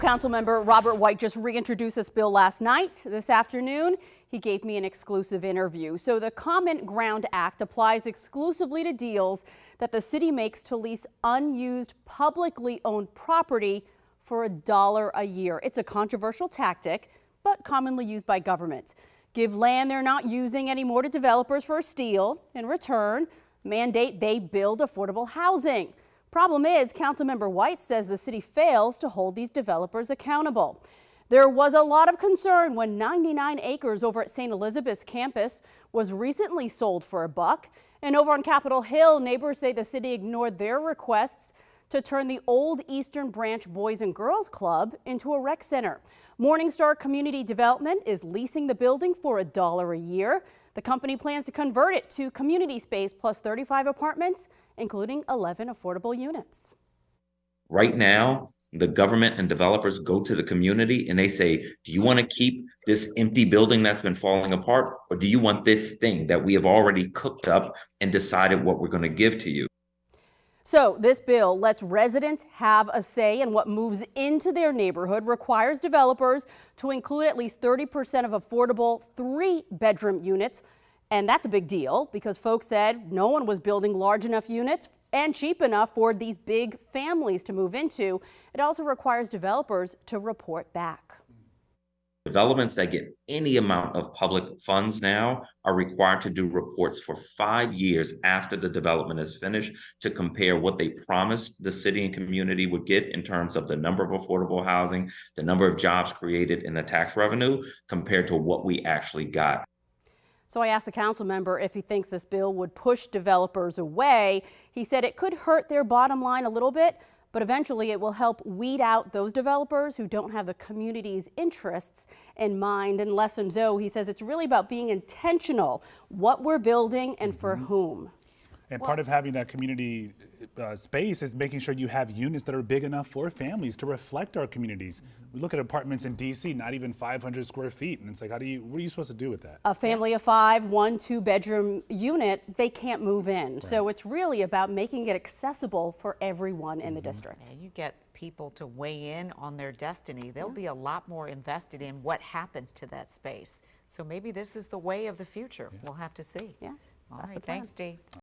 Councilmember Robert White just reintroduced this bill last night. This afternoon, he gave me an exclusive interview. So the Common Ground Act applies exclusively to deals that the city makes to lease unused publicly owned property for $1 a year. It's a controversial tactic, but commonly used by governments. Give land they're not using anymore to developers for a steal. In return, mandate they build affordable housing. Problem is, Councilmember White says the city fails to hold these developers accountable. There was a lot of concern when 99 acres over at St. Elizabeth's campus was recently sold for $1. And over on Capitol Hill, neighbors say the city ignored their requests to turn the old Eastern Branch Boys and Girls Club into a rec center. Morningstar Community Development is leasing the building for $1 a year. The company plans to convert it to community space plus 35 apartments, including 11 affordable units. Right now, the government and developers go to the community and they say, do you want to keep this empty building that's been falling apart? Or do you want this thing that we have already cooked up and decided what we're going to give to you? So this bill lets residents have a say in what moves into their neighborhood, requires developers to include at least 30% of affordable 3-bedroom units. And that's a big deal because folks said no one was building large enough units and cheap enough for these big families to move into. It also requires developers to report back. Developments that get any amount of public funds now are required to do reports for 5 years after the development is finished to compare what they promised the city and community would get in terms of the number of affordable housing, the number of jobs created, and the tax revenue compared to what we actually got. So I asked the council member if he thinks this bill would push developers away. He said it could hurt their bottom line a little bit, but eventually it will help weed out those developers who don't have the community's interests in mind. And Lessons O, he says it's really about being intentional, what we're building and for whom. And part of having that community space is making sure you have units that are big enough for families to reflect our communities. We look at apartments in DC, not even 500 square feet, and it's like, what are you supposed to do with that? A family of 5, 1, 2-bedroom unit, they can't move in. Right. So it's really about making it accessible for everyone in the district. And you get people to weigh in on their destiny. They'll be a lot more invested in what happens to that space. So maybe this is the way of the future. We'll have to see. Yeah. All right, thanks, Dee.